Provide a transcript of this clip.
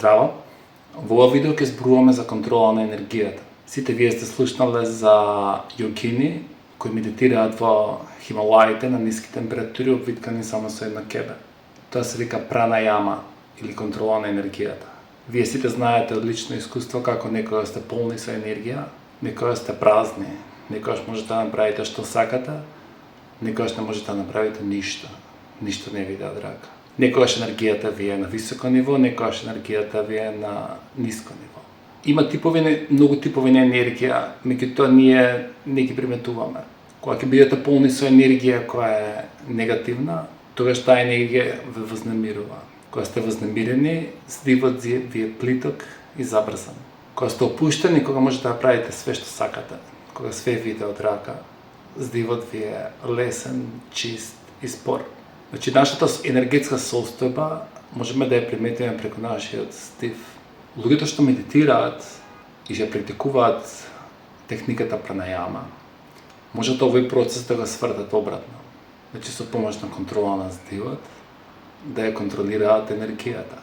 Здраво! Во ова видео ќе зборуваме за контрола на енергијата. Сите вие сте слушнале за јогини кои медитираат во Хималаите на ниски температури обвиткани само со една кебе. Тоа се вика пранајама или контрола на енергијата. Вие сите знаете од лично искуство како некогаш сте полни со енергија, некогаш сте празни, некогаш можете да направите што сакате, некогаш не можете да направите ништо. Ништо не ви иде од рака. Некогаш енергијата ви е на високо ниво, некогаш енергијата ви е на ниско ниво. Има многу типови на енергија, меѓутоа ние не ги приметуваме. Кога ќе бидете полни со енергија која е негативна, тогаш таа енергија ве вознемирува. Кога сте вознемирени, здивот ви е плиток и забрзан. Кога сте опуштени, кога можете да правите све што сакате, кога све ви иде од рака, здивот ви е лесен, чист и спор. Значи, нашата енергетска состојба можеме да ја приметиме преку нашиот здив. Луѓето што медитираат и ја практикуваат техниката пранајама, можат овој процес да го свртат обратно. Значи, со помош на контрола на здивот, да ја контролираат енергијата.